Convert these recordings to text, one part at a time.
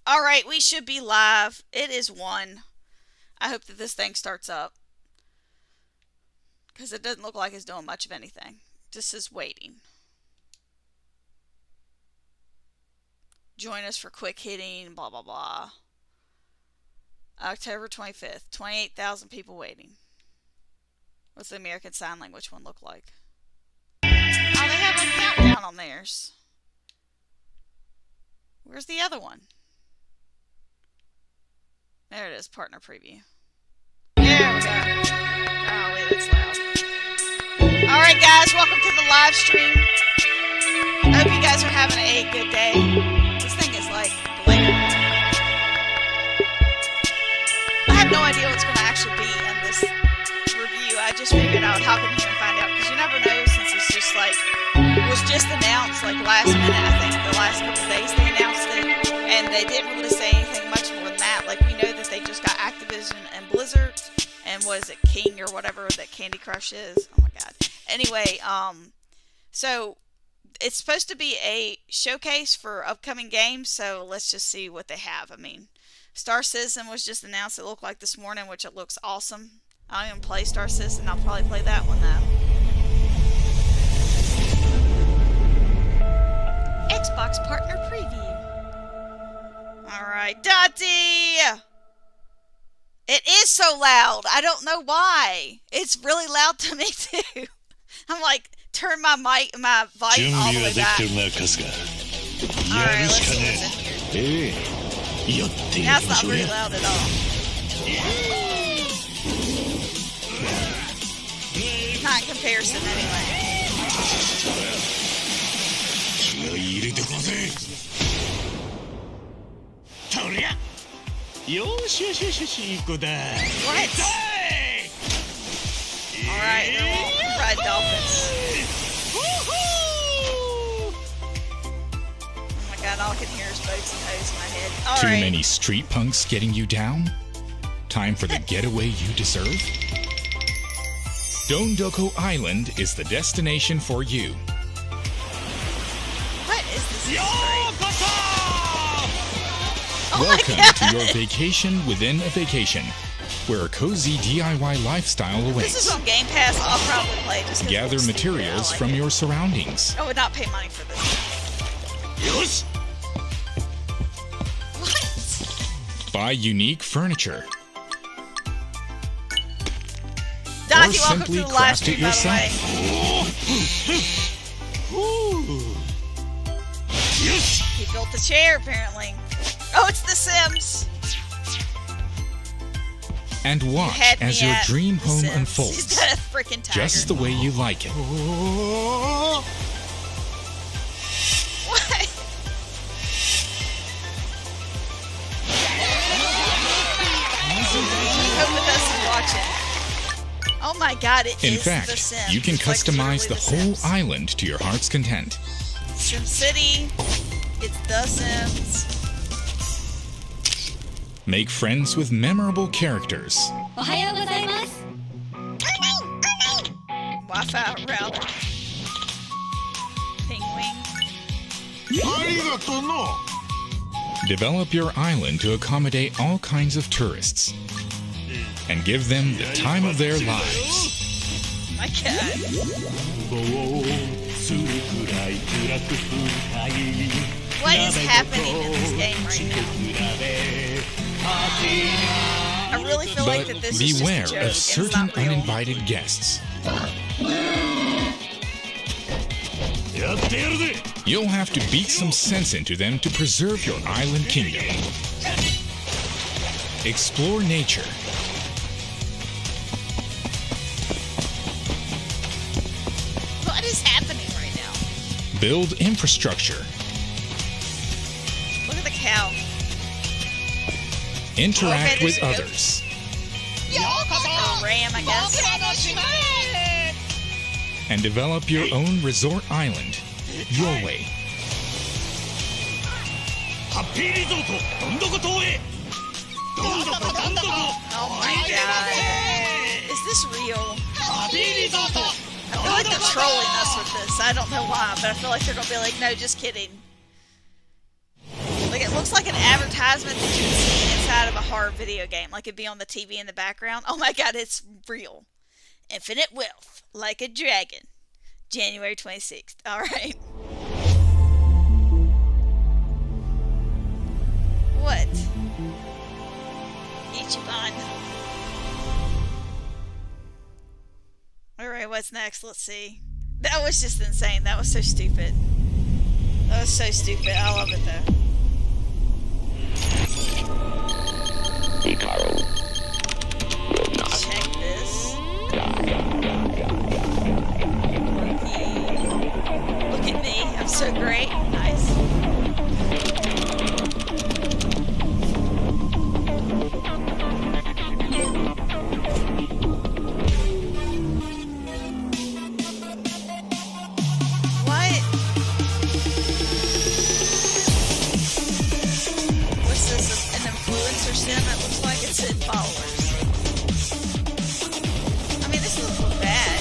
Alright, we should be live. It is 1. I hope that this thing starts up. Because it doesn't look like it's doing much of anything. Just is waiting. Join us for quick hitting, blah blah blah. October 25th. 28,000 people waiting. What's the American Sign Language one look like? Oh, they have a countdown on theirs. Where's the other one? There it is, partner preview. There we go. Golly, that's loud. Alright guys, welcome to the live stream. I hope you guys are having a good day. This thing is like blaring. I have no idea what's going to actually be in this review. I just figured I would hop in here and find out, because you never know, since it's just like, it was just announced like last minute. I think the last couple of days they announced it, and they didn't really say anything much more than that. Like, we know that they just got Activision and Blizzard, and what is it, King or whatever that Candy Crush is. Oh my god. Anyway, so it's supposed to be a showcase for upcoming games, so let's just see what they have. I mean, Star Citizen was just announced, it looked like this morning, which it looks awesome. I don't even play Star Citizen, I'll probably play that one though. Xbox Partner Preview. Alright, Dottie! It is so loud, I don't know why. It's really loud to me too. I'm like, turn my mic, my volume all the way back. Alright, let's see what's in here. Now it's not very loud at all. Not in comparison anyway. What? Alright, they're all ride dolphins. Oh my god, all I can hear is boats and hoes in my head. All Too right. many street punks getting you down? Time for the getaway you deserve? Dondoko Island is the destination for you. What is this? Oh Welcome to your vacation within a vacation, where a cozy DIY lifestyle awaits. This is on Game Pass. I'll probably play it just 'cause it Gather looks stupid. materials I like from it. your surroundings. I would not pay money for this. What? Buy unique furniture. Dottie, Or welcome to simply the live craft stream, it by the way. He built the chair, apparently. Oh, it's The Sims. And You watch had me as your at dream The home Sims. He's unfolds, got a freaking tiger. just the way you like it. What? Hope with us and watch it. Oh my god, it In is fact, The Sims. you can It's like customize literally the whole Sims. island to your heart's content. Sim City. It's The Sims. Make friends with memorable characters. Wi-Fi router. Penguin. Develop your island to accommodate all kinds of tourists. And give them the time of their lives. My god. What is happening in this game right now? I really feel like But that this beware is just a joke. of It's certain not real. uninvited guests. You'll have to beat some sense into them to preserve your island kingdom. Explore nature. What is happening right now? Build infrastructure. Look at the cow. Interact Okay, with there's others. Or ram, I guess. And develop your own resort island. Your way. Oh my god. Is this real? I feel like they're trolling us with this. I don't know why, but I feel like they're gonna be like, no, just kidding. Like, it looks like an advertisement advertisement that you would see inside of a horror video game. Like it'd be on the TV in the background. Oh my god, it's real. Infinite wealth, like a dragon. January 26th. Alright. What? Ichiban. Alright, what's next? Let's see. That was just insane. That was so stupid. That was so stupid. I love it though. Check this. Look at me. I'm so great. Nice. It looks like it said followers. I mean, this doesn't look bad.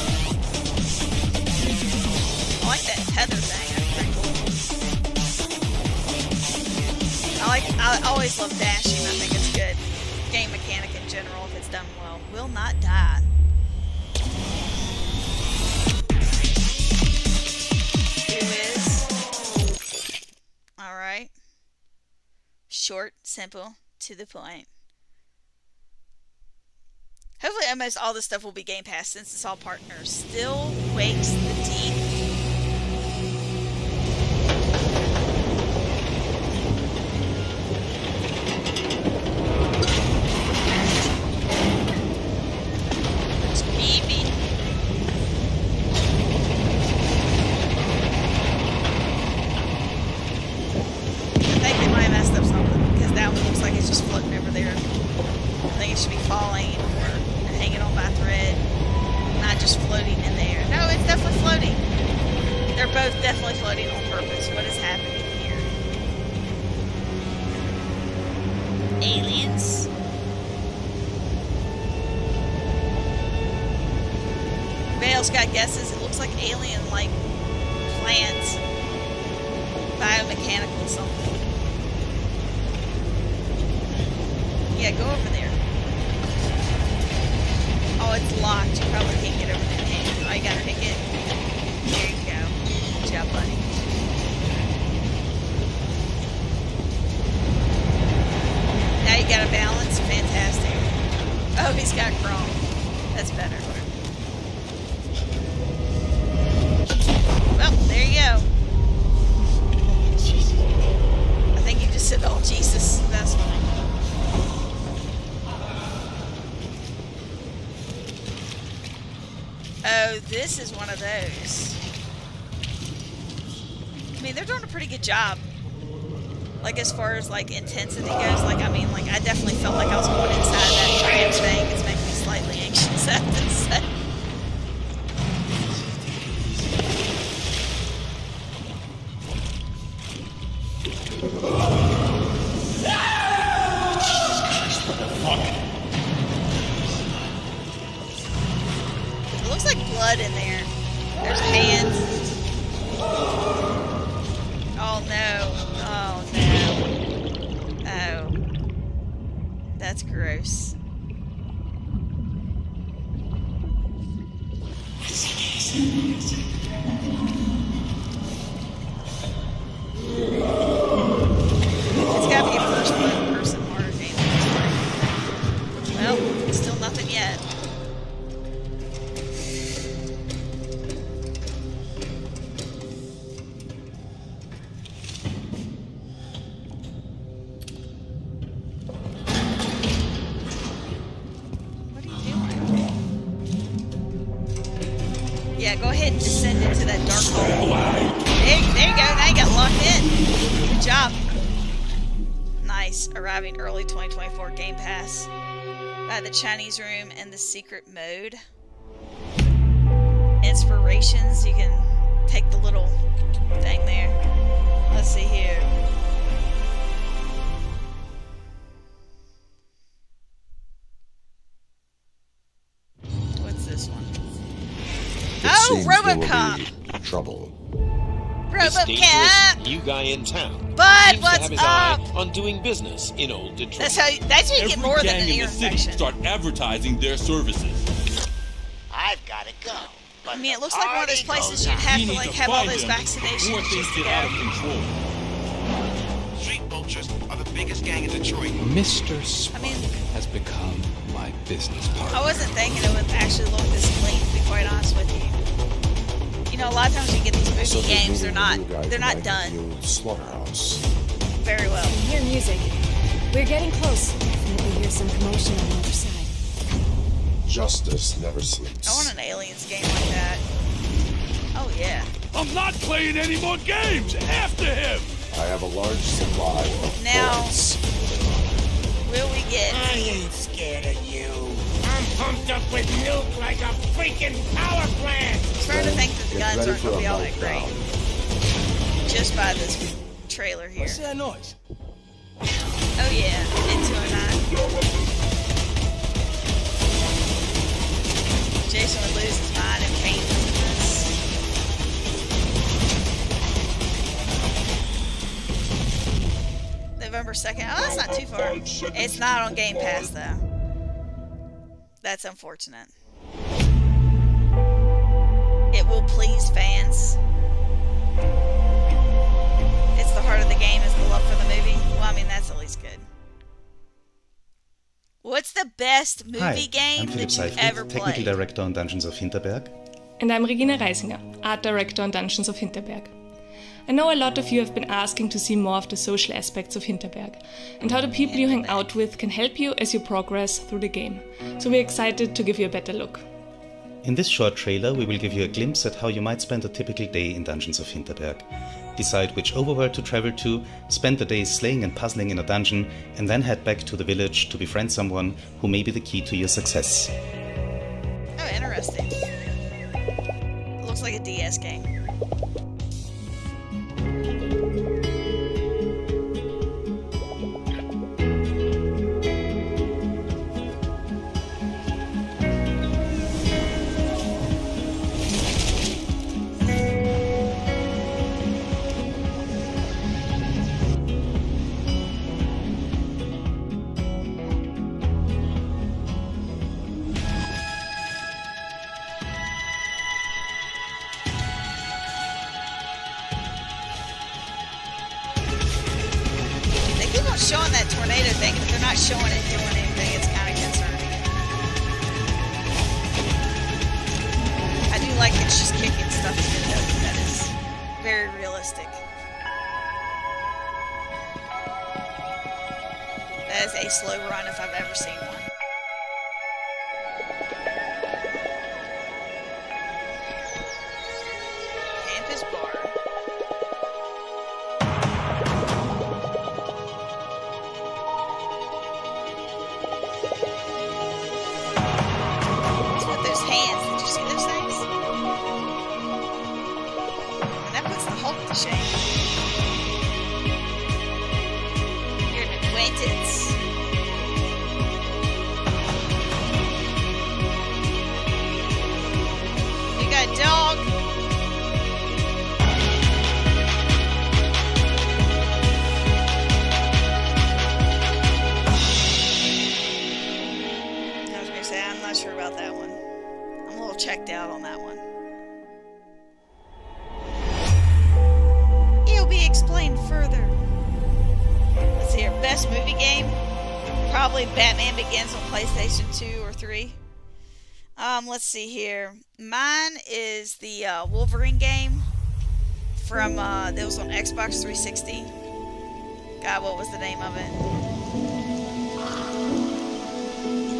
I like that tether thing. That's pretty cool. I always love dashing. I think it's good. Game mechanic in general, if it's done well. Will not die. Who is? Alright. Short, simple. To the point. Hopefully almost all this stuff will be Game Pass since it's all partners. Still wakes the teeth. It's creepy. I think they might have messed up something. That one looks like it's just floating over there. I think it should be falling or hanging on by a thread, not just floating in there. No, it's definitely floating. They're both definitely floating on purpose. What is happening here? Aliens. Anybody else got guesses? It looks like alien, like plants, biomechanical something. Yeah, go over there. Oh, it's locked. You probably can't get over there, can you? Oh, you gotta pick it. There you go. Good job, buddy. Now you got a balance. Fantastic. Oh, he's got crawl. That's better. Well, there you go. I think you just said, oh, Jesus. That's fine. Oh, this is one of those. I mean, they're doing a pretty good job. Like, as far as, like, intensity goes. Like, I mean, like, I definitely felt like I was going inside that tram thing. It's making me slightly anxious, I have to say. It looks like blood in there. There's hands. Oh no. Oh no. Oh. That's gross. It's gotta be a first-person horror game. Well, still nothing yet. Yeah, go ahead and descend into that dark hole. There you go. Now you got locked in. Good job. Nice. Arriving early 2024 Game Pass. By the Chinese Room and the Secret Mode. Inspirations. You can take the little thing there. Let's see here. What's this one? Oh, RoboCop! Trouble. This RoboCop. dangerous new guy in town Bud, seems what's to have his up? eye on doing business in old Detroit. That's how you get more than an Every gang ear in the city infection. start advertising their services. I've got to go. I mean, it looks like one of those places you'd have We to need like to have all find those them before vaccinations things just to get out of go. control. Street vultures are the biggest gang in Detroit. Mr. Spock I mean- has become my business partner. I wasn't thinking it would actually look this clean, to be quite honest with you. You know, a lot of times you get these movie games, they're not done Slaughterhouse. very well. Hear music. We're getting close. Definitely hear some commotion on the other side. Justice never sleeps. I want an Aliens game like that. Oh yeah. I'm not playing any more games! After him! I have a large supply of Now- bullets. Will we get? I ain't scared of you. I'm pumped up with nuke like a freaking power plant. I'm starting to think that the Get guns ready aren't for going to be a all that great. meltdown. Just by this trailer here. What's that noise? Oh yeah, into a 9. Jason would lose his mind if Kane was in this. November 2nd. Oh, that's not too far. It's not on Game Pass though. That's unfortunate. It will please fans. It's the heart of the game is the love for the movie. Well, I mean, that's at least good. What's the best movie Hi, game I'm Philipp that you've Seifert, ever Technical played? Director on Dungeons of Hinterberg. And I'm Regina Reisinger, Art Director on Dungeons of Hinterberg. I know a lot of you have been asking to see more of the social aspects of Hinterberg and how the people you hang out with can help you as you progress through the game. So we're excited to give you a better look. In this short trailer, we will give you a glimpse at how you might spend a typical day in Dungeons of Hinterberg. Decide which overworld to travel to, spend the day slaying and puzzling in a dungeon, and then head back to the village to befriend someone who may be the key to your success. Oh, interesting. It looks like a DS game. They keep on showing that tornado thing, but they're not showing it doing anything. It's kind of concerning. I do like it's just kicking stuff to the nose. That is very realistic. That is a slow run if I've ever seen one. Campus bar. What's with those hands? Did you see those things? And that puts the Hulk to shame. You're an acquaintance. You got a dog. I was gonna say, I'm not sure about that one. I'm a little checked out on that one. It'll be explained further. Let's see here. Best movie game? Probably Batman Begins on PlayStation 2 or 3. Let's see here. Mine is the Wolverine game from that was on Xbox 360. God, what was the name of it?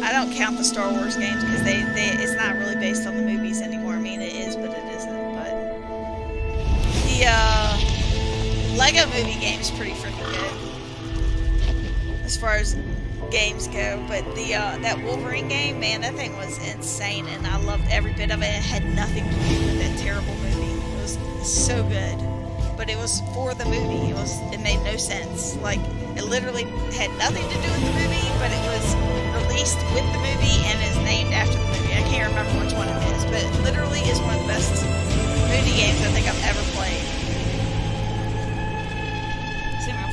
I don't count the Star Wars games because they it's not really based on the movies anymore. I mean, it is, but it isn't. But the Lego movie game is pretty freaking good as far as games go. But the that Wolverine game, man, that thing was insane, and I loved every bit of it. It had nothing to do with that terrible movie. It was so good, but it was for the movie. It made no sense. Like, it literally had nothing to do with the movie, but it was released with the movie and is named after the movie. I can't remember which one it is, but it literally is one of the best movie games I think I've ever played.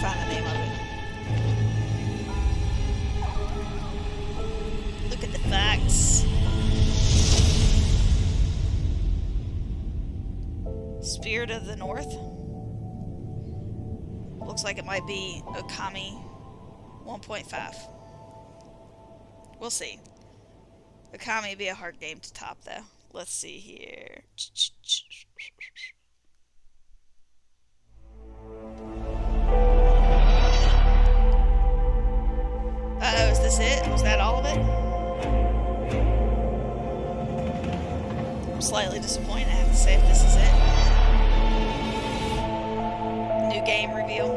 find the name of it. Look at the facts. Spirit of the North. Looks like it might be Okami 1.5. We'll see. Okami would be a hard game to top, though. Let's see here. Uh-oh, is this it? Was that all of it? I'm slightly disappointed, I have to say, if this is it. New game reveal.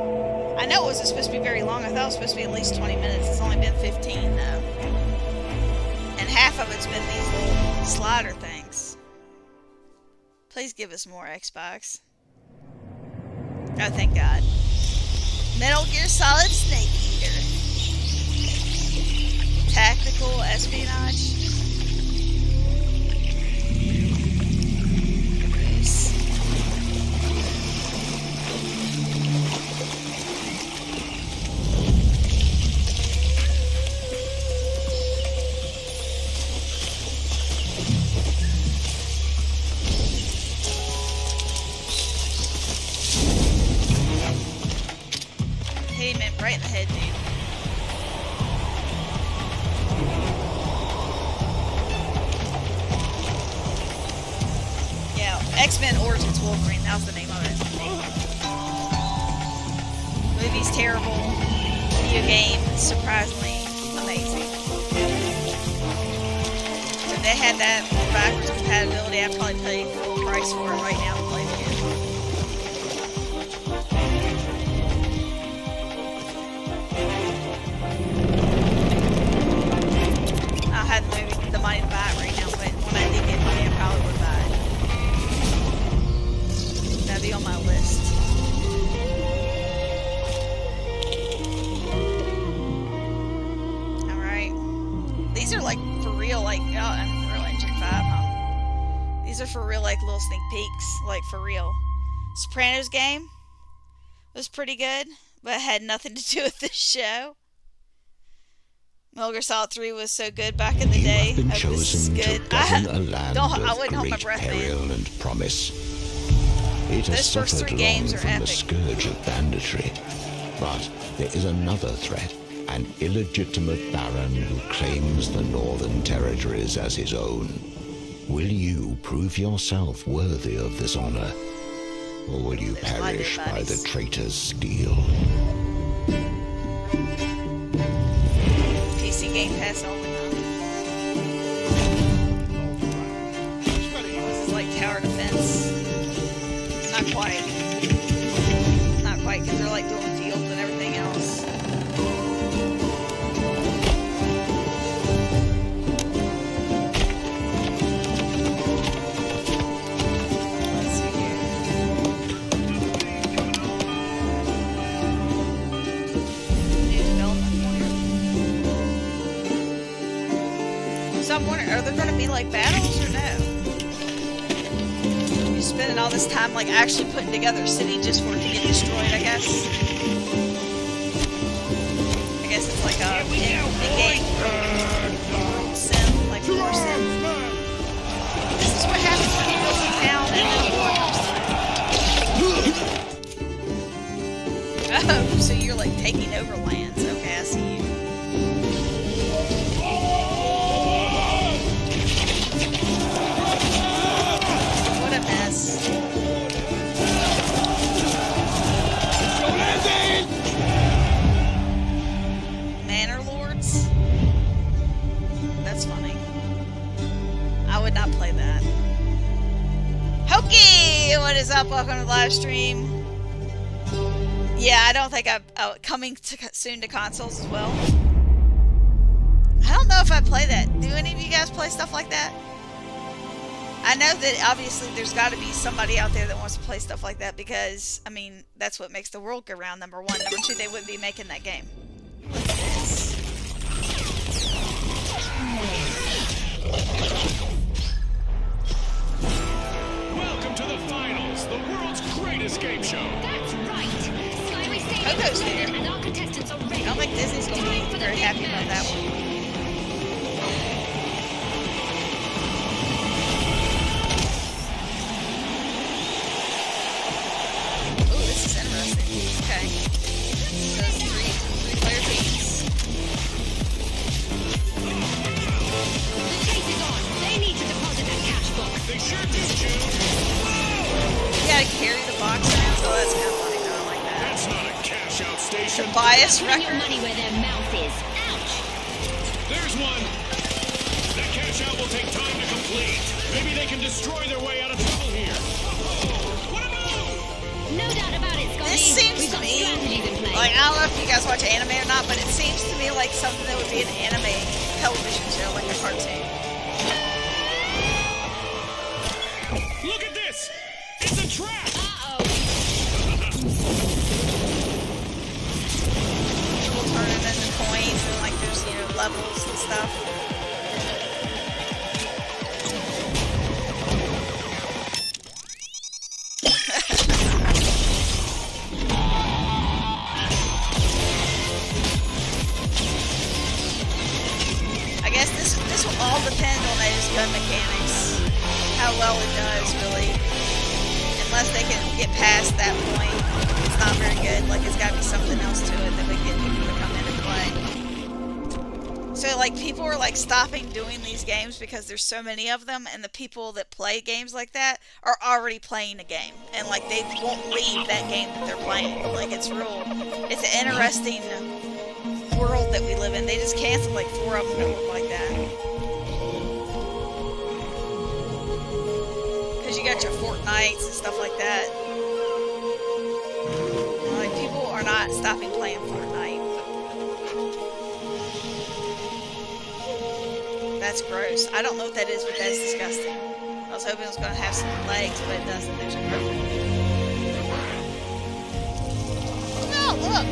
I know it wasn't supposed to be very long. I thought it was supposed to be at least 20 minutes. It's only been 15, though. And half of it's been these little slider things. Please give us more, Xbox. Oh, thank God. Metal Gear Solid Snake Eater. Tactical espionage. Gross. Hey, man, right in the head, dude. Yeah, X-Men Origins Wolverine, that was the name of it. Movie's terrible. Video game, surprisingly amazing. If they had that backwards compatibility, I'd probably pay full price for it right now to play the game. I had the money to buy it right now, but when I did get money, I probably would buy it. That'd be on my list. Alright. These are like for real, like, Unreal Engine 5, huh? These are for real, like, little sneak peeks, like, for real. Sopranos game was pretty good, but it had nothing to do with this show. Metal Gear Solid 3 was so good back in the day. You have been chosen to govern a land I of wouldn't hold my great breath, peril man. and promise. It has Those first suffered 3 long games are from the epic. scourge of banditry. But there is another threat, an illegitimate baron who claims the northern territories as his own. Will you prove yourself worthy of this honor? Or will you perish by the traitor's steel? PC Game Pass only, huh? This is like tower defense. Not quite. Not quite, because they're like doing fields and everything else. Let's see here. New development point. So I'm wondering, are there going to be like battles or no? You're spending all this time like actually putting together a city just for it to get destroyed, I guess. I guess it's like a in-game sim, like war sim. This is what happens when you build a town and then war comes through. Oh, so you're like taking over lands. Okay, I see you. What a mess. Manor Lords? That's funny. I would not play that. Hokey! What is up? Welcome to the live stream. Yeah, I don't think I'm coming soon to consoles as well. I don't know if I play that. Do any of you guys play stuff like that? I know that obviously there's got to be somebody out there that wants to play stuff like that because, I mean, that's what makes the world go round, number one. Number two, they wouldn't be making that game. Look at this. Welcome to the finals, the world's greatest game show. That's right. Skyway Stadium Pogo's there. And our contestants are ready. I don't think Disney's going to be very happy about that one. Ooh, this is interesting. Okay. So it's three-player teams. The chase is on. They need to deposit that cash box. They sure do, June. You gotta carry the box around, so that's kind of funny. I don't like that. That's not a cash-out station. The bias Putting your record. money where their mouth is. Ouch! There's one. That cash-out will take time to complete. Maybe they can destroy their way out of trouble here. What a move! No doubt about it, Scotty. This seems We've to got me, strategies in place. like, I don't know if you guys watch anime or not, but it seems to me like something that would be an anime television show, like a cartoon. Look at this! It's a trap! Uh-oh. We'll turn them into coins, and like there's, levels and stuff. I guess this will all depend on those gun mechanics. How well it does, really. Unless they can get past that point, it's not very good. Like, it's got to be something else to it that we get people to come in and play. So, like, people are, like, stopping doing these games because there's so many of them, and the people that play games like that are already playing a game. And, like, they won't leave that game that they're playing. Like, it's an interesting world that we live in. They just canceled, like, 4 of them that look like that. Because you got your Fortnites and stuff like that. Like, people are not stopping playing Fortnite. That's gross. I don't know what that is, but that's disgusting. I was hoping it was going to have some legs, but it doesn't. There's a griffin. Oh, no, look!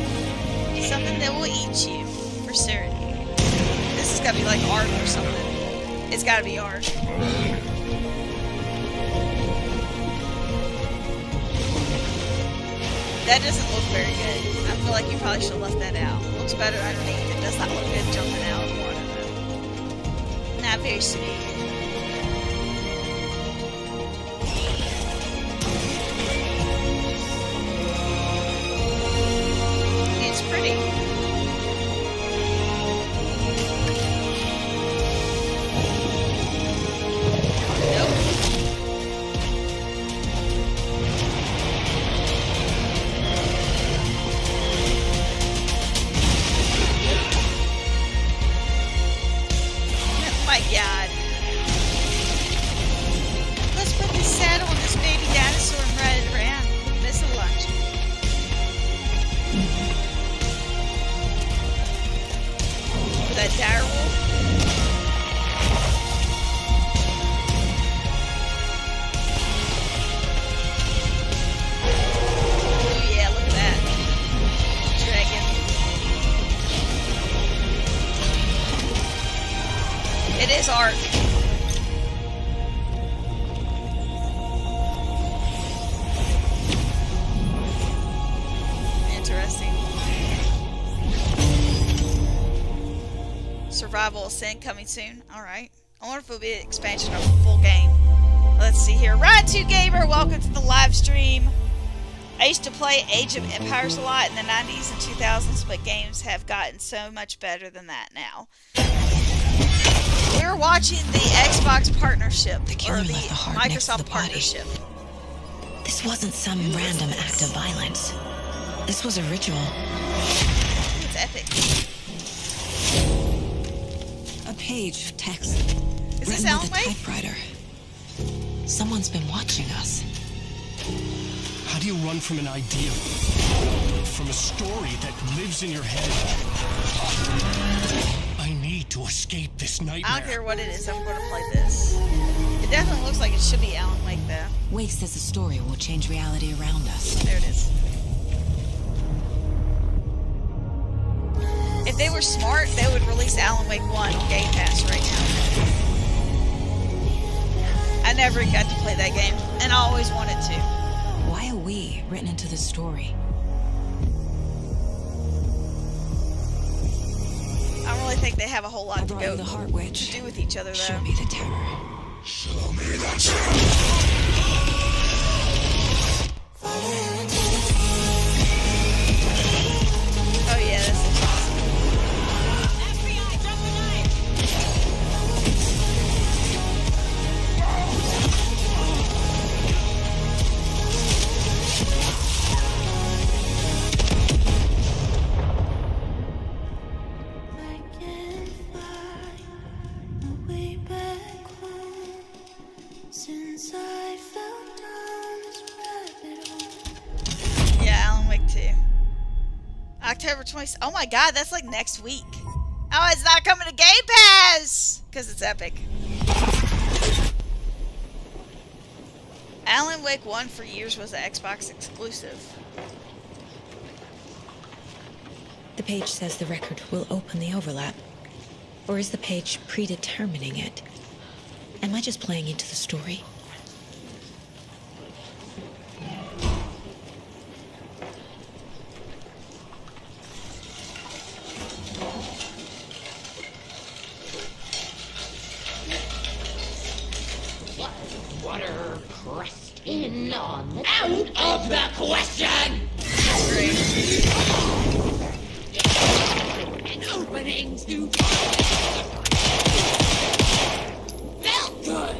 Something that will eat you, for certain. This has got to be like art or something. It's got to be art. That doesn't look very good. I feel like you probably should have left that out. It looks better underneath. It does not look good jumping out of water, though. Not very sweet. It's pretty. Nope. My God. Let's put this saddle on this baby dinosaur and ride it around. Miss a lunch. That dire wolf. Oh yeah, look at that. Dragon. It is art. Interesting. Survival Ascent coming soon. Alright. I wonder if it'll be an expansion of a full game. Let's see here. Ride 2 Gamer, welcome to the live stream. I used to play Age of Empires a lot in the 90s and 2000s, but games have gotten so much better than that now. We're watching the Xbox partnership, or the Microsoft partnership. This wasn't some random act of violence. This was a ritual. It's epic. A page of text. Is this written Alan with a Wake? typewriter. Someone's been watching us. How do you run from an idea? From a story that lives in your head? I need to escape this nightmare. I don't care what it is, I'm going to play this. It definitely looks like it should be Alan Wake, though. Wake says a story will change reality around us. There it is. If they were smart, they would release Alan Wake 1 on Game Pass right now. I never got to play that game, and I always wanted to. Why are we written into this story? think they have a whole lot to go the Heart Witch. do with each other, though. Show me the terror. Show me the terror. Oh yeah, this is awesome. FBI, drop the knife! Yeah, Alan Wake 2. October 20th. Oh my god, that's like next week. Oh, it's not coming to Game Pass! Because it's epic. Alan Wake 1 for years was an Xbox exclusive. The page says the record will open the overlap. Or is the page predetermining it? Am I just playing into the story? Water pressed in on out of the question. An opening to felt good.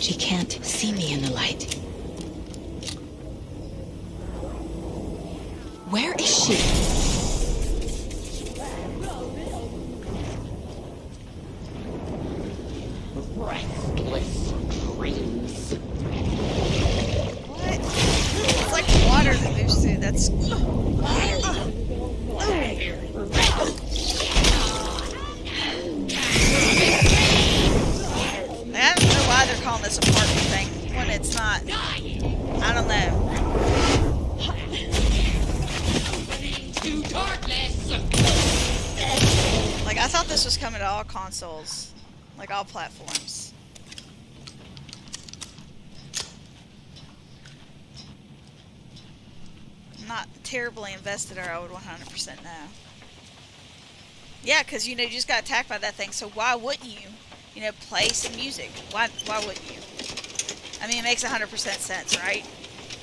She can't see me in the light. Where is she? Restless dreams. What? It's like water that moves through. That's. I don't know why they're calling this a party thing when it's not. I don't know. Like, I thought this was coming to all consoles. Like, all platforms. I'm not terribly invested, or I would 100% know. Yeah, because, you know, you just got attacked by that thing, so why wouldn't you? You know, play some music. Why wouldn't you? I mean, it makes 100% sense, right?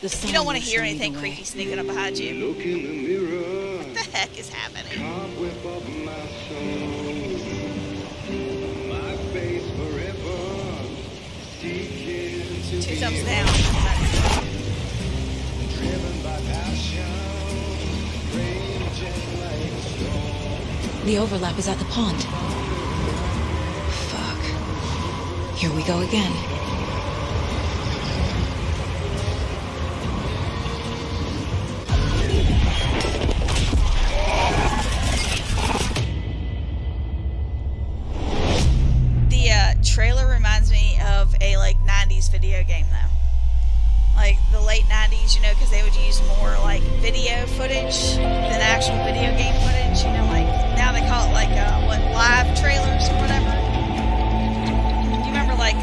You don't want to hear anything creepy sneaking up behind you. Look in the mirror. What the heck is happening? Cobweb of my soul. My face forever. Seeking to 2 be thumbs down. driven by passion. Raging like a storm. The overlap is at the pond. Fuck. Here we go again. Trailer reminds me of a like 90s video game though, like the late 90s, you know, because they would use more like video footage than actual video game footage, you know, like now they call it like what, live trailers or whatever. Do you remember like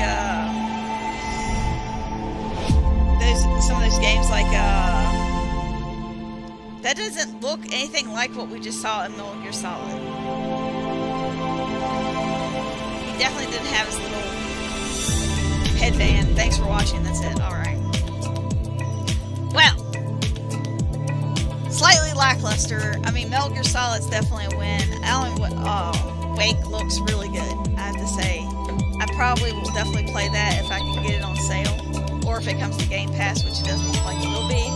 some of those games like that doesn't look anything like what we just saw in Metal Gear Solid. Definitely didn't have his little headband. Thanks for watching. That's it. Alright. Well. Slightly lackluster. I mean, Metal Gear Solid's definitely a win. Alan Wake looks really good, I have to say. I probably will definitely play that if I can get it on sale. Or if it comes to Game Pass, which it doesn't look like it will be.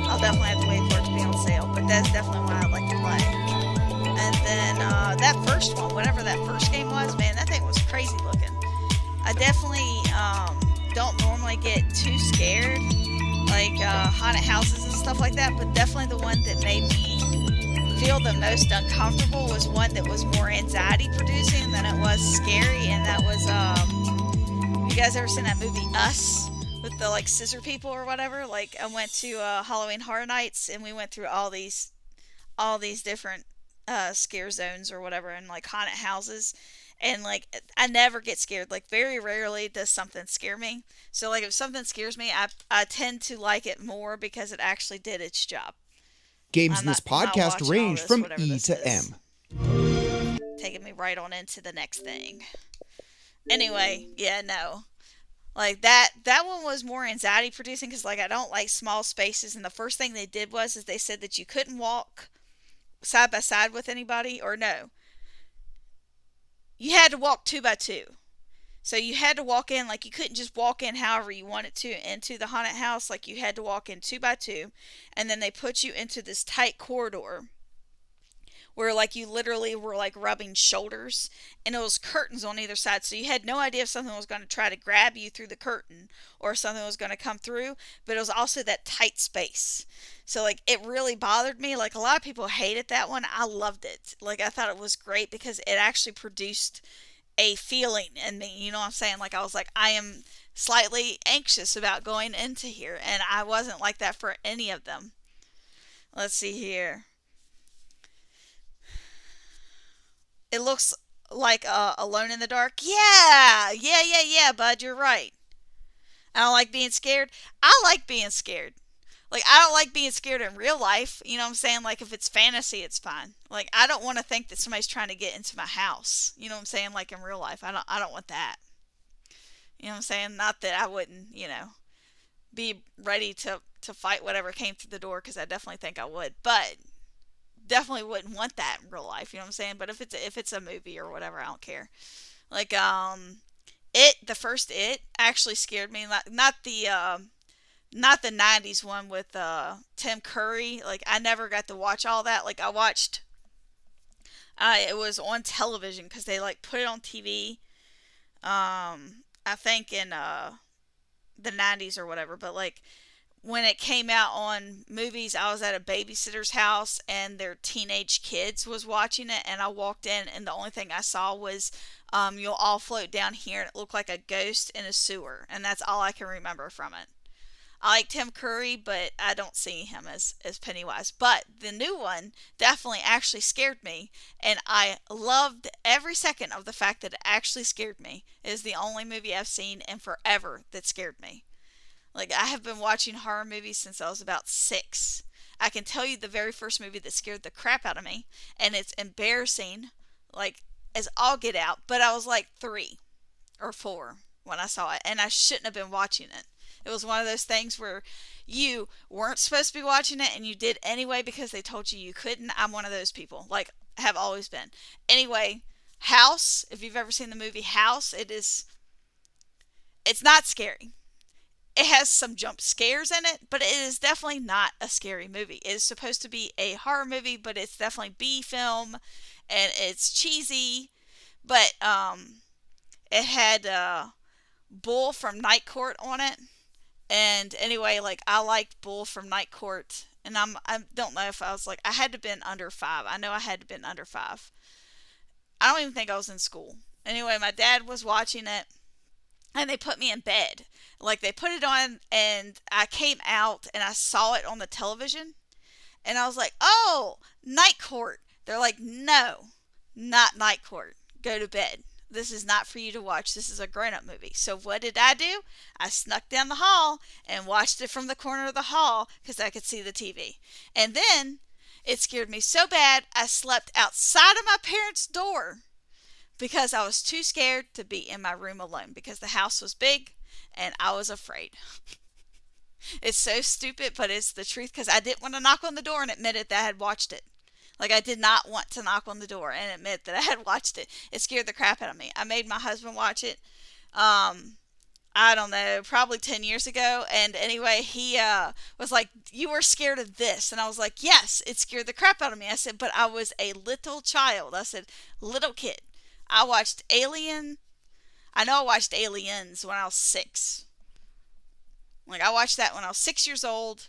I'll definitely have to wait for it to be on sale. But that's definitely one I'd like to play. And then that first one, whatever that first game was, man, that thing was crazy looking. I definitely don't normally get too scared, like haunted houses and stuff like that, but definitely the one that made me feel the most uncomfortable was one that was more anxiety producing than it was scary, and that was, you guys ever seen that movie Us with the like scissor people or whatever. Like I went to Halloween Horror Nights, and we went through all these different scare zones or whatever, and like haunted houses. And like I never get scared. Like very rarely does something scare me. So like if something scares me, I tend to like it more because it actually did its job. Games in this podcast range from E to M. Taking me right on into the next thing. Anyway, yeah, no. Like that one was more anxiety producing because like I don't like small spaces, and the first thing they did was they said that you couldn't walk side by side with anybody, or no. You had to walk 2 by 2. So you had to walk in, like you couldn't just walk in however you wanted to into the haunted house. Like you had to walk in 2 by 2, and then they put you into this tight corridor where like you literally were like rubbing shoulders, and it was curtains on either side. So you had no idea if something was going to try to grab you through the curtain or if something was going to come through, but it was also that tight space. So like it really bothered me. Like a lot of people hated that one. I loved it. Like I thought it was great because it actually produced a feeling in me. You know what I'm saying? Like I was like, I am slightly anxious about going into here, and I wasn't like that for any of them. Let's see here. It looks like Alone in the Dark. Yeah, bud, you're right. I don't like being scared. I like being scared. Like, I don't like being scared in real life. You know what I'm saying? Like, if it's fantasy, it's fine. Like, I don't want to think that somebody's trying to get into my house. You know what I'm saying? Like, in real life. I don't want that. You know what I'm saying? Not that I wouldn't, be ready to fight whatever came through the door, because I definitely think I would. But definitely wouldn't want that in real life. You know what I'm saying? But if it's a movie or whatever, I don't care. Like, the first It actually scared me. Not the 90s one with Tim Curry. Like I never got to watch all that. Like I watched it was on television because they like put it on TV, I think in the 90s or whatever. But like when it came out on movies, I was at a babysitter's house and their teenage kids was watching it, and I walked in and the only thing I saw was you'll all float down here, and it looked like a ghost in a sewer, and that's all I can remember from it. I like Tim Curry, but I don't see him as Pennywise. But the new one definitely actually scared me, and I loved every second of the fact that it actually scared me. It is the only movie I've seen in forever that scared me. Like, I have been watching horror movies since I was about 6. I can tell you the very first movie that scared the crap out of me, and it's embarrassing, like, as all get out, but I was like 3 or 4 when I saw it, and I shouldn't have been watching it. It was one of those things where you weren't supposed to be watching it and you did anyway because they told you couldn't. I'm one of those people. Like, have always been. Anyway, House, if you've ever seen the movie House, it's not scary. It has some jump scares in it, but it is definitely not a scary movie. It is supposed to be a horror movie, but it's definitely B film, and it's cheesy. But it had Bull from Night Court on it. And anyway, like, I liked Bull from Night Court, and I don't know if I was like, I had to have been under 5. I know I had to have been under 5. I don't even think I was in school. Anyway, my dad was watching it, and they put me in bed. Like, they put it on, and I came out, and I saw it on the television, and I was like, oh, Night Court. They're like, no, not Night Court. Go to bed. This is not for you to watch. This is a grown-up movie. So what did I do? I snuck down the hall and watched it from the corner of the hall because I could see the TV. And then it scared me so bad I slept outside of my parents' door because I was too scared to be in my room alone because the house was big and I was afraid. It's so stupid, but it's the truth, because I didn't want to knock on the door and admit it that I had watched it. Like, I did not want to knock on the door and admit that I had watched it. It scared the crap out of me. I made my husband watch it, I don't know, probably 10 years ago. And anyway, he was like, you were scared of this. And I was like, yes, it scared the crap out of me. I said, but I was a little child. I said, little kid. I watched Alien. I know I watched Aliens when I was 6. Like, I watched that when I was 6 years old.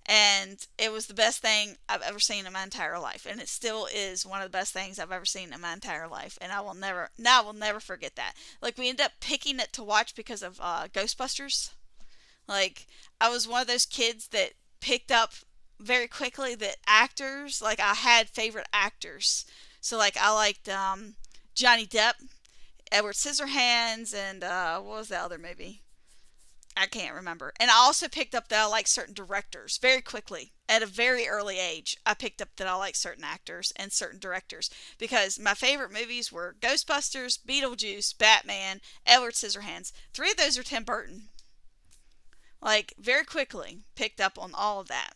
And it was the best thing I've ever seen in my entire life. And it still is one of the best things I've ever seen in my entire life. And I will never forget that. Like, we ended up picking it to watch because of Ghostbusters. Like, I was one of those kids that picked up very quickly that actors, like, I had favorite actors. So, like, I liked Johnny Depp, Edward Scissorhands, and what was the other movie? I can't remember. And I also picked up that I like certain directors very quickly. At a very early age, I picked up that I like certain actors and certain directors because my favorite movies were Ghostbusters, Beetlejuice, Batman, Edward Scissorhands. 3 of those are Tim Burton. Like, very quickly picked up on all of that.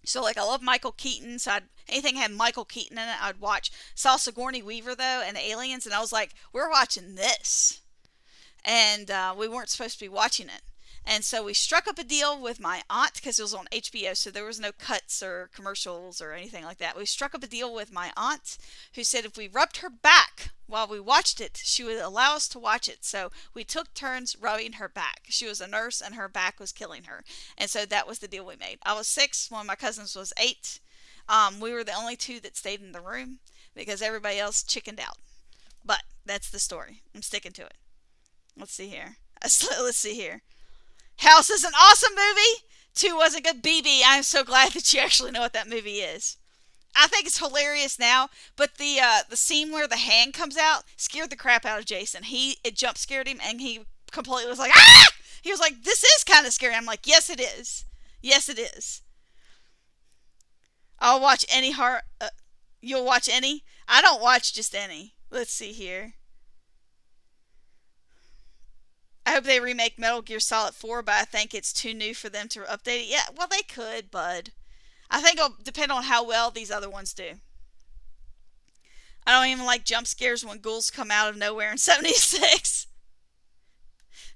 So, like, I love Michael Keaton, so anything that had Michael Keaton in it, I'd watch. Saw Sigourney Weaver, though, and Aliens, and I was like, we're watching this. And we weren't supposed to be watching it. And so we struck up a deal with my aunt because it was on HBO, so there was no cuts or commercials or anything like that. We struck up a deal with my aunt who said if we rubbed her back while we watched it, she would allow us to watch it. So we took turns rubbing her back. She was a nurse and her back was killing her. And so that was the deal we made. I was 6, one of my cousins was 8. We were the only 2 that stayed in the room because everybody else chickened out. But that's the story. I'm sticking to it. Let's see here. House is an awesome movie. 2 was a good BB. I'm so glad that you actually know what that movie is. I think it's hilarious now, but the scene where the hand comes out scared the crap out of Jason. It jump scared him, and he completely was like, ah! He was like, this is kind of scary. I'm like, yes, it is. Yes, it is. I'll watch any horror. You'll watch any? I don't watch just any. Let's see here. I hope they remake Metal Gear Solid 4, but I think it's too new for them to update it. Yeah, well, they could, bud. I think it'll depend on how well these other ones do. I don't even like jump scares when ghouls come out of nowhere in 76.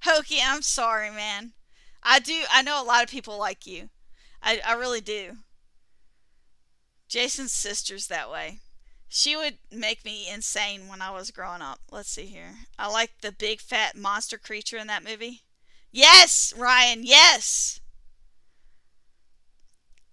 Hokey, I'm sorry, man. I know a lot of people like you. I really do. Jason's sister's that way. She would make me insane when I was growing up. Let's see here. I like the big fat monster creature in that movie. Yes, Ryan, yes.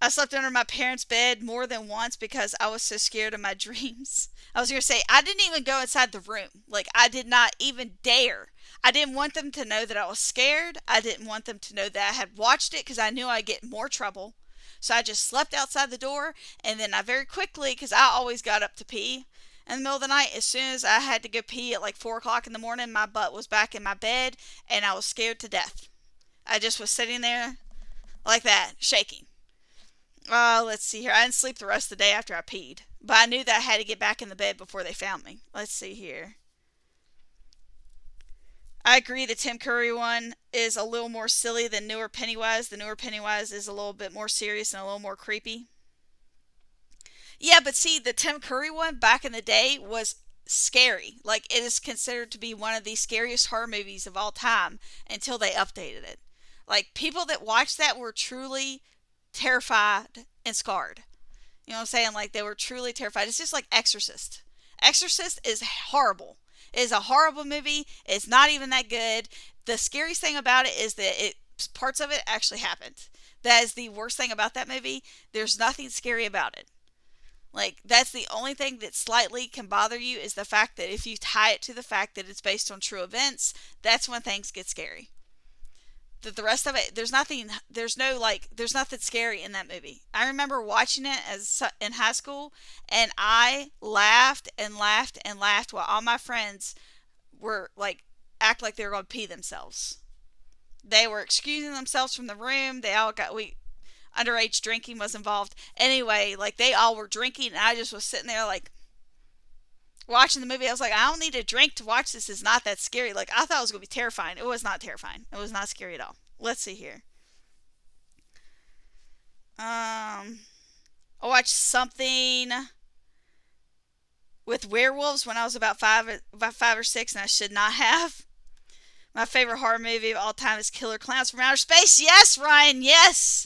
I slept under my parents' bed more than once because I was so scared of my dreams. I was going to say, I didn't even go inside the room. Like, I did not even dare. I didn't want them to know that I was scared. I didn't want them to know that I had watched it because I knew I'd get in more trouble. So I just slept outside the door, and then I very quickly, because I always got up to pee in the middle of the night, as soon as I had to go pee at like 4 o'clock in the morning, my butt was back in my bed, and I was scared to death. I just was sitting there like that, shaking. Let's see here. I didn't sleep the rest of the day after I peed, but I knew that I had to get back in the bed before they found me. Let's see here. I agree the Tim Curry one is a little more silly than newer Pennywise. The newer Pennywise is a little bit more serious and a little more creepy. Yeah, but see, the Tim Curry one back in the day was scary. Like, it is considered to be one of the scariest horror movies of all time until they updated it. Like, people that watched that were truly terrified and scarred. You know what I'm saying? Like, they were truly terrified. It's just like Exorcist. Exorcist is horrible. It is a horrible movie. It's not even that good. The scariest thing about it is that parts of it actually happened. That is the worst thing about that movie. There's nothing scary about it. Like, that's the only thing that slightly can bother you is the fact that if you tie it to the fact that it's based on true events, that's when things get scary. The rest of it, there's nothing scary in that movie. I remember watching it in high school, and I laughed and laughed and laughed while all my friends were like, act like they were going to pee themselves. They were excusing themselves from the room. Underage drinking was involved. Anyway, like, they all were drinking, and I just was sitting there like, watching the movie. I was like, I don't need a drink to watch this. It's not that scary. Like, I thought it was going to be terrifying. It was not terrifying. It was not scary at all. Let's see here. I watched something with werewolves when I was about 5 or 6, and I should not have. My favorite horror movie of all time is Killer Clowns from Outer Space. Yes, Ryan, yes!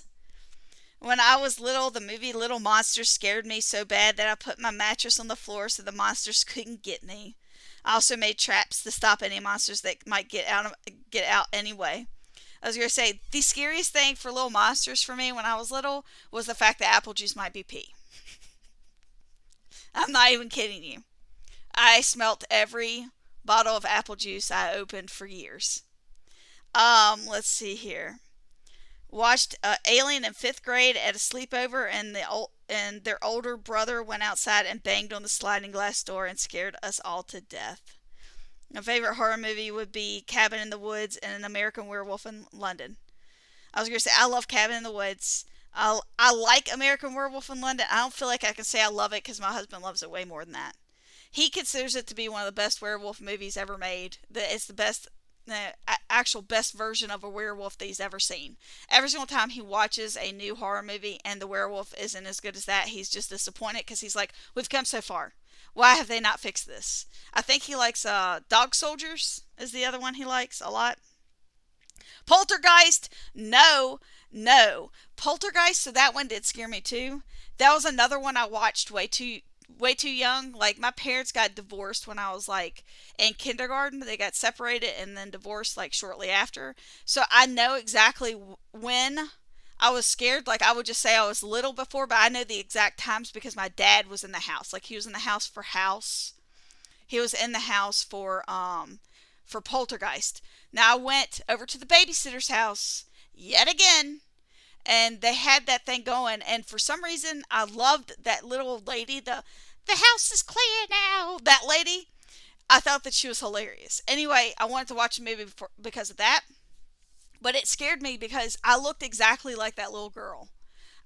When I was little, the movie Little Monsters scared me so bad that I put my mattress on the floor so the monsters couldn't get me. I also made traps to stop any monsters that might get out anyway. I was going to say, the scariest thing for Little Monsters for me when I was little was the fact that apple juice might be pee. I'm not even kidding you. I smelt every bottle of apple juice I opened for years. Let's see here. Watched Alien in 5th grade at a sleepover, and their older brother went outside and banged on the sliding glass door and scared us all to death. My favorite horror movie would be Cabin in the Woods and An American Werewolf in London. I was going to say, I love Cabin in the Woods. I like American Werewolf in London. I don't feel like I can say I love it because my husband loves it way more than that. He considers it to be one of the best werewolf movies ever made. It's the best, actual best version of a werewolf that he's ever seen. Every single time he watches a new horror movie and the werewolf isn't as good as that, he's just disappointed because he's like, we've come so far. Why have they not fixed this? I think he likes Dog Soldiers is the other one he likes a lot. Poltergeist, no. Poltergeist, so that one did scare me too. That was another one I watched way too young. Like, my parents got divorced when I was like in kindergarten. They got separated and then divorced like shortly after. So I know exactly when I was scared. Like, I would just say I was little before, but I know the exact times because my dad was in the house. Like, he was in the house for House. He was in the house for Poltergeist. Now I went over to the babysitter's house yet again, and they had that thing going, and for some reason I loved that little lady, the house is clear now, that lady. I thought that she was hilarious. Anyway, I wanted to watch the movie because of that, but it scared me because I looked exactly like that little girl.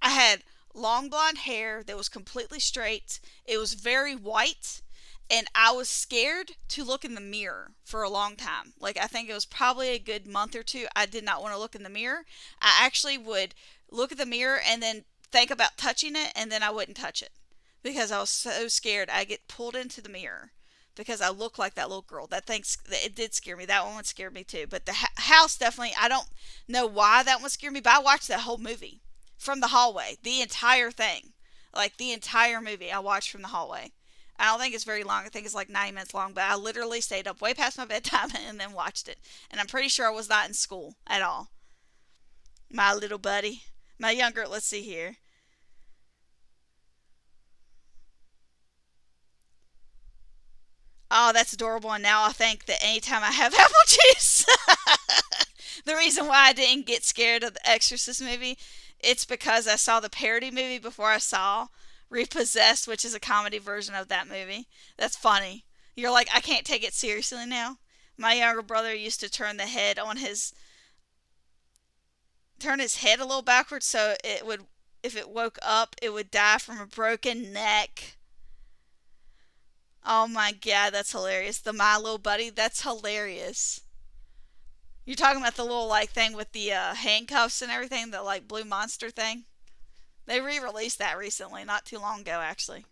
I had long blonde hair that was completely straight. It was very white. And I was scared to look in the mirror for a long time. Like, I think it was probably a good month or two. I did not want to look in the mirror. I actually would look at the mirror and then think about touching it, and then I wouldn't touch it because I was so scared I'd get pulled into the mirror because I looked like that little girl. It did scare me. That one would scare me too. But the house definitely, I don't know why that one scared me, but I watched that whole movie from the hallway. The entire thing. Like, the entire movie I watched from the hallway. I don't think it's very long. I think it's like 9 minutes long, but I literally stayed up way past my bedtime and then watched it. And I'm pretty sure I was not in school at all. My little buddy. My younger, let's see here. Oh, that's adorable. And now I think that anytime I have apple juice, the reason why I didn't get scared of the Exorcist movie, it's because I saw the parody movie before I saw Repossessed, which is a comedy version of that movie. That's funny. You're like, I can't take it seriously now. My younger brother used to turn his head a little backwards so it would, if it woke up, it would die from a broken neck. Oh my god, that's hilarious. The My Little Buddy, that's hilarious. You're talking about the little like thing with the handcuffs and everything, the like blue monster thing? They re-released that recently, not too long ago, actually.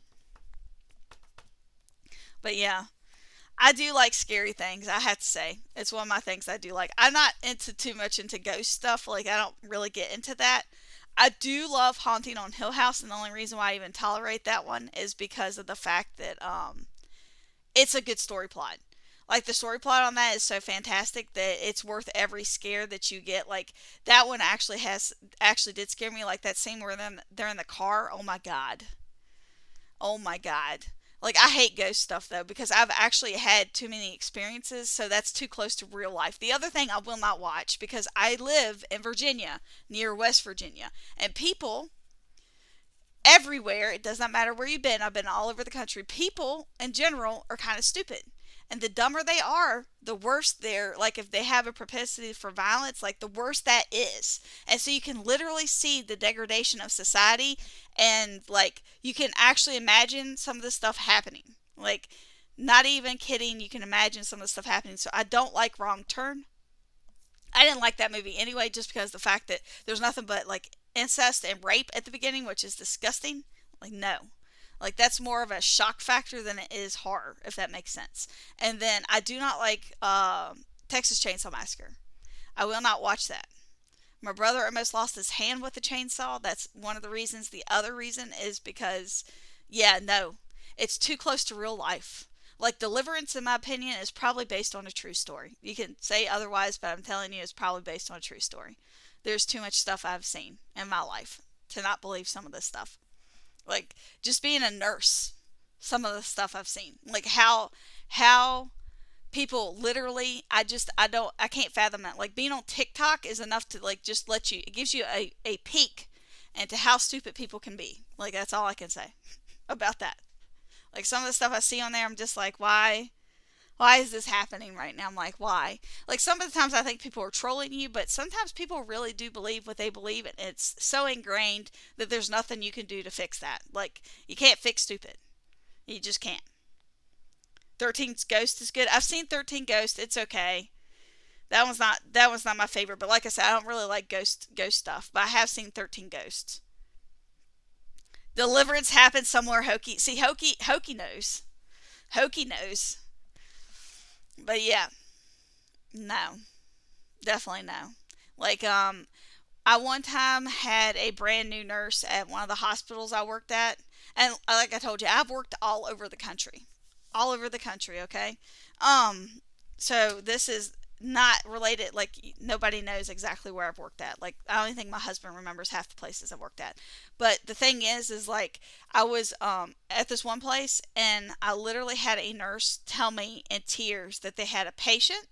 But yeah, I do like scary things, I have to say. It's one of my things I do like. I'm not too much into ghost stuff. Like, I don't really get into that. I do love Haunting on Hill House, and the only reason why I even tolerate that one is because of the fact that it's a good story plot. Like, the story plot on that is so fantastic that it's worth every scare that you get. Like, that one actually did scare me. Like, that scene where they're in the car. Oh my god. Oh my god. Like, I hate ghost stuff though because I've actually had too many experiences, so that's too close to real life. The other thing I will not watch because I live in Virginia, near West Virginia, and people everywhere, it does not matter where you've been, I've been all over the country, people in general are kind of stupid. And the dumber they are, the worse they're, like, if they have a propensity for violence, like, the worse that is. And so you can literally see the degradation of society, and, like, you can actually imagine some of this stuff happening. Like, not even kidding, you can imagine some of the stuff happening. So I don't like Wrong Turn. I didn't like that movie anyway, just because the fact that there's nothing but, like, incest and rape at the beginning, which is disgusting. Like, no. Like, that's more of a shock factor than it is horror, if that makes sense. And then I do not like Texas Chainsaw Massacre. I will not watch that. My brother almost lost his hand with the chainsaw. That's one of the reasons. The other reason is because, yeah, no. It's too close to real life. Like, Deliverance, in my opinion, is probably based on a true story. You can say otherwise, but I'm telling you, it's probably based on a true story. There's too much stuff I've seen in my life to not believe some of this stuff. Like, just being a nurse, some of the stuff I've seen. Like, how people literally, I can't fathom that. Like, being on TikTok is enough to, like, just let you, it gives you a peek into how stupid people can be. Like, that's all I can say about that. Like, some of the stuff I see on there, I'm just like, why is this happening right now? I'm like, why? Like, some of the times I think people are trolling you, but sometimes people really do believe what they believe, and it's so ingrained that there's nothing you can do to fix that. Like, you can't fix stupid. You just can't. 13 Ghost is good. I've seen 13 Ghost. It's okay. That one's not my favorite, but like I said, I don't really like ghost stuff, but I have seen 13 Ghosts. Deliverance happened somewhere. Hokey knows. Hokey knows. But yeah, no, definitely no. Like, I one time had a brand new nurse at one of the hospitals I worked at, and like I told you, I've worked all over the country, okay. So this is not related. Like, nobody knows exactly where I've worked at. Like, I don't even think my husband remembers half the places I've worked at. But the thing is like, I was at this one place, and I literally had a nurse tell me in tears that they had a patient,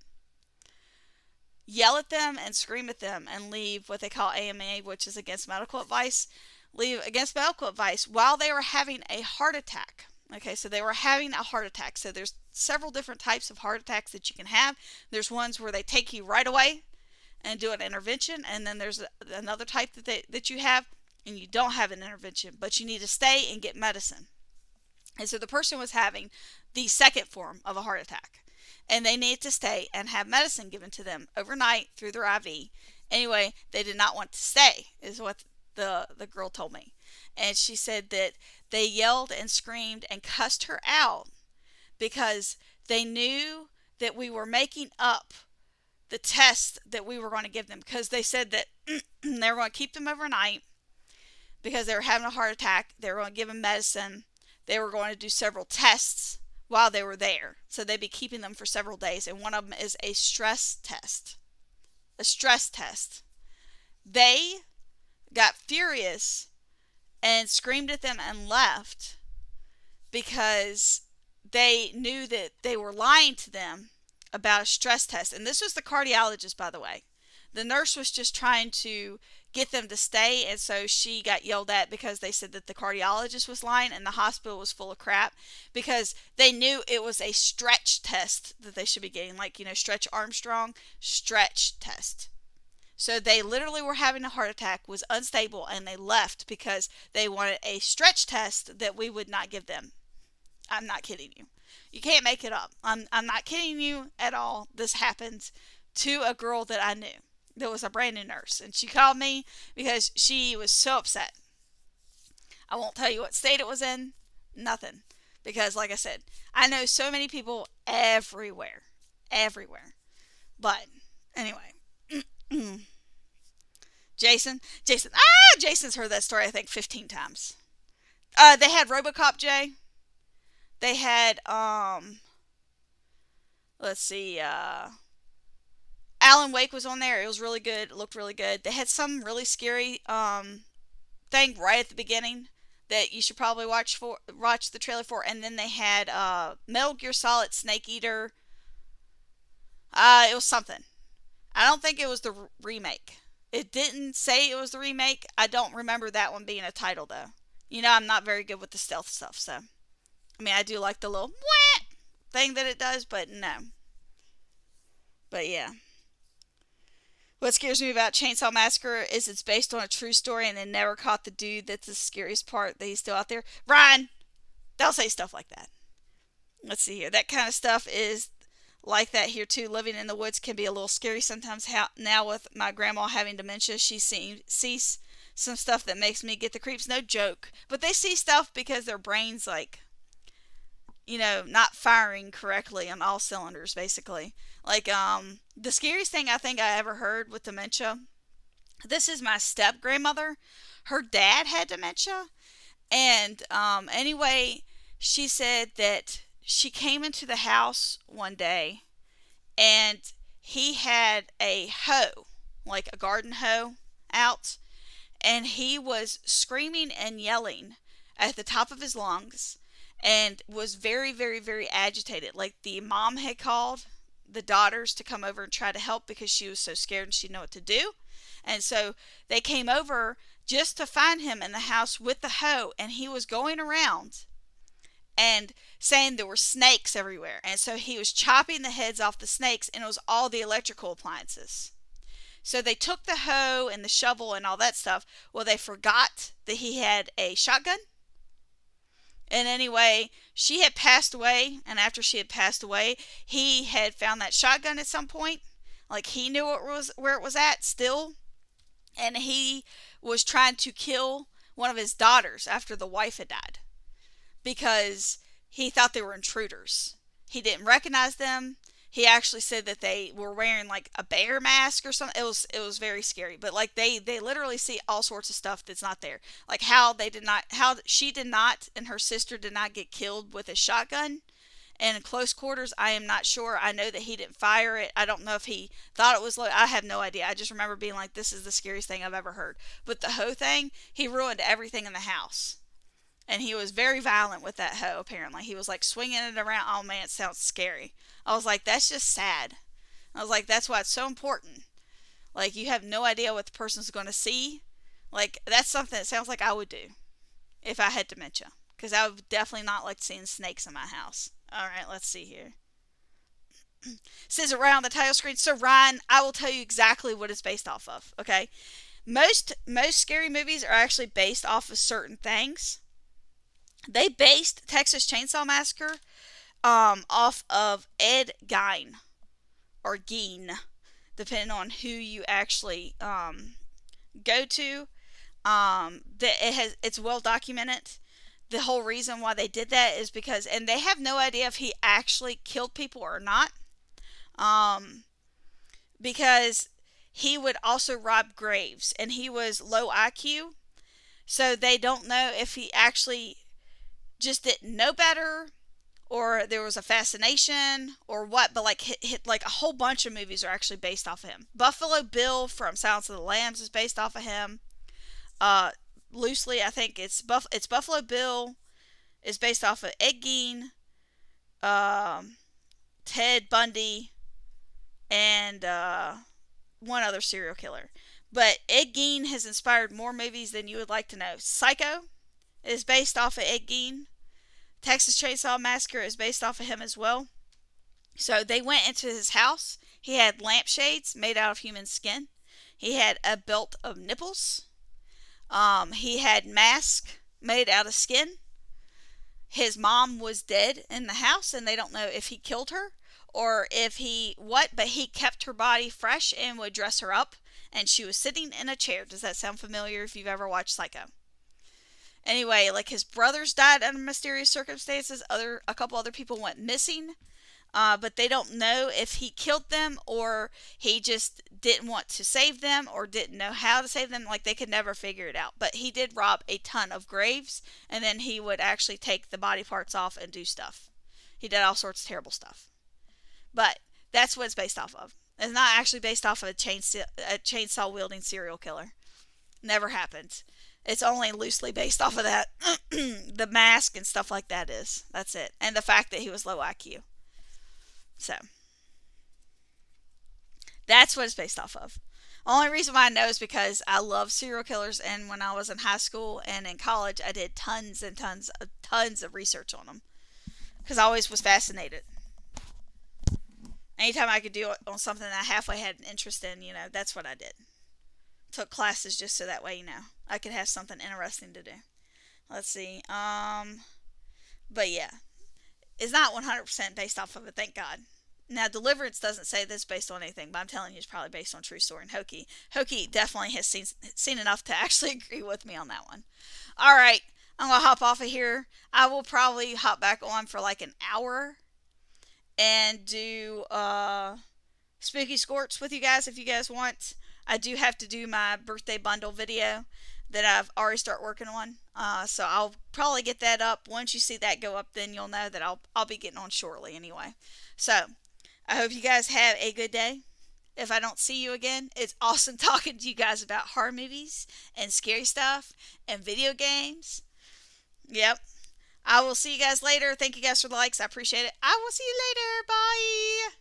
yell at them and scream at them, and leave what they call AMA, which is against medical advice, while they were having a heart attack. Okay, so they were having a heart attack. So there's several different types of heart attacks that you can have. There's ones where they take you right away and do an intervention, and then there's another type that you have, and you don't have an intervention, but you need to stay and get medicine. And so the person was having the second form of a heart attack, and they needed to stay and have medicine given to them overnight through their IV. Anyway, they did not want to stay, is what the girl told me. And she said that they yelled and screamed and cussed her out because they knew that we were making up the test that we were going to give them, because they said that they were going to keep them overnight because they were having a heart attack. They were going to give them medicine. They were going to do several tests while they were there. So they'd be keeping them for several days. And one of them is a stress test. A stress test. They got furious and screamed at them and left because they knew that they were lying to them about a stress test. And this was the cardiologist, by the way. The nurse was just trying to get them to stay, and so she got yelled at because they said that the cardiologist was lying and the hospital was full of crap, because they knew it was a stretch test that they should be getting, like, Stretch Armstrong, stretch test. So they literally were having a heart attack, was unstable, and they left because they wanted a stretch test that we would not give them. I'm not kidding you. You can't make it up. I'm not kidding you at all. This happened to a girl that I knew. That was a brand new nurse, and she called me because she was so upset. I won't tell you what state it was in, nothing, because like I said, I know so many people everywhere. But anyway, Jason's heard that story I think 15 times. They had RoboCop, Jay. They had let's see, Alan Wake was on there. It was really good. It looked really good. They had some really scary thing right at the beginning that you should probably watch the trailer for. And then they had Metal Gear Solid Snake Eater. It was something. I don't think it was the remake. It didn't say it was the remake. I don't remember that one being a title, though. I'm not very good with the stealth stuff, so. I mean, I do like the little wah thing that it does, but no. But yeah. What scares me about Chainsaw Massacre is it's based on a true story and they never caught the dude. That's the scariest part, that he's still out there. Ryan, they'll say stuff like that. Let's see here. That kind of stuff is like that here too. Living in the woods can be a little scary sometimes. Now with my grandma having dementia, she sees some stuff that makes me get the creeps. No joke. But they see stuff because their brain's like, not firing correctly on all cylinders, basically. Like, the scariest thing I think I ever heard with dementia, this is my step-grandmother. Her dad had dementia. And, anyway, she said that she came into the house one day, and he had a hoe, like a garden hoe, out. And he was screaming and yelling at the top of his lungs, and was very, very, very agitated. Like, the mom had called, the daughters to come over and try to help because she was so scared and she didn't know what to do. And so they came over just to find him in the house with the hoe, and he was going around and saying there were snakes everywhere. And so he was chopping the heads off the snakes, and it was all the electrical appliances. So they took the hoe and the shovel and all that stuff. Well, they forgot that he had a shotgun. And anyway, she had passed away, and after she had passed away, he had found that shotgun at some point. Like, he knew where it was at still. And he was trying to kill one of his daughters after the wife had died, because he thought they were intruders. He didn't recognize them. He actually said that they were wearing like a bear mask or something. It was very scary. But like they literally see all sorts of stuff that's not there. Like how she did not and her sister did not get killed with a shotgun. And in close quarters, I am not sure. I know that he didn't fire it. I don't know if he thought it was low. I have no idea. I just remember being like, this is the scariest thing I've ever heard. But the hoe thing, he ruined everything in the house. And he was very violent with that hoe, apparently. He was like swinging it around. Oh man, it sounds scary. I was like, that's just sad. I was like, that's why it's so important. Like, you have no idea what the person's going to see. Like, that's something that sounds like I would do if I had dementia. Because I would definitely not like seeing snakes in my house. Alright, let's see here. It says around the title screen. So, Ryan, I will tell you exactly what it's based off of. Okay? Most scary movies are actually based off of certain things. They based Texas Chainsaw Massacre off of Ed Gein, or Gein, depending on who you actually go to. It's well documented. The whole reason why they did that is because, and they have no idea if he actually killed people or not, because he would also rob graves, and he was low IQ, so they don't know if he actually just didn't know better, or there was a fascination, or what. But like a whole bunch of movies are actually based off of him. Buffalo Bill from Silence of the Lambs is based off of him. Loosely, I think it's Buffalo Bill is based off of Ed Gein, Ted Bundy, and one other serial killer. But Ed Gein has inspired more movies than you would like to know. Psycho is based off of Ed Gein. Texas Chainsaw Massacre is based off of him as well. So they went into his house. He had lampshades made out of human skin. He had a belt of nipples. He had masks made out of skin. His mom was dead in the house, and they don't know if he killed her or if but he kept her body fresh and would dress her up, and she was sitting in a chair. Does that sound familiar if you've ever watched Psycho? Anyway, like, his brothers died under mysterious circumstances. A couple other people went missing. But they don't know if he killed them or he just didn't want to save them or didn't know how to save them. Like, they could never figure it out. But he did rob a ton of graves, and then he would actually take the body parts off and do stuff. He did all sorts of terrible stuff. But that's what it's based off of. It's not actually based off of a chainsaw-wielding serial killer. Never happened. It's only loosely based off of that. The mask and stuff like that is. That's it. And the fact that he was low IQ. So, that's what it's based off of. Only reason why I know is because I love serial killers, and when I was in high school and in college, I did tons and tons of research on them. Because I always was fascinated. Anytime I could do it on something that I halfway had an interest in, that's what I did. Took classes just so that way, I could have something interesting to do. Let's see. But yeah. It's not 100% based off of it, thank God. Now, Deliverance doesn't say this based on anything, but I'm telling you it's probably based on true story. And Hokie definitely has seen enough to actually agree with me on that one. Alright, I'm going to hop off of here. I will probably hop back on for like an hour and do Spooky Scorch with you guys if you guys want. I do have to do my birthday bundle video that I've already started working on. So I'll probably get that up. Once you see that go up, then you'll know that I'll be getting on shortly anyway. So, I hope you guys have a good day. If I don't see you again, it's awesome talking to you guys about horror movies and scary stuff and video games. Yep. I will see you guys later. Thank you guys for the likes. I appreciate it. I will see you later. Bye.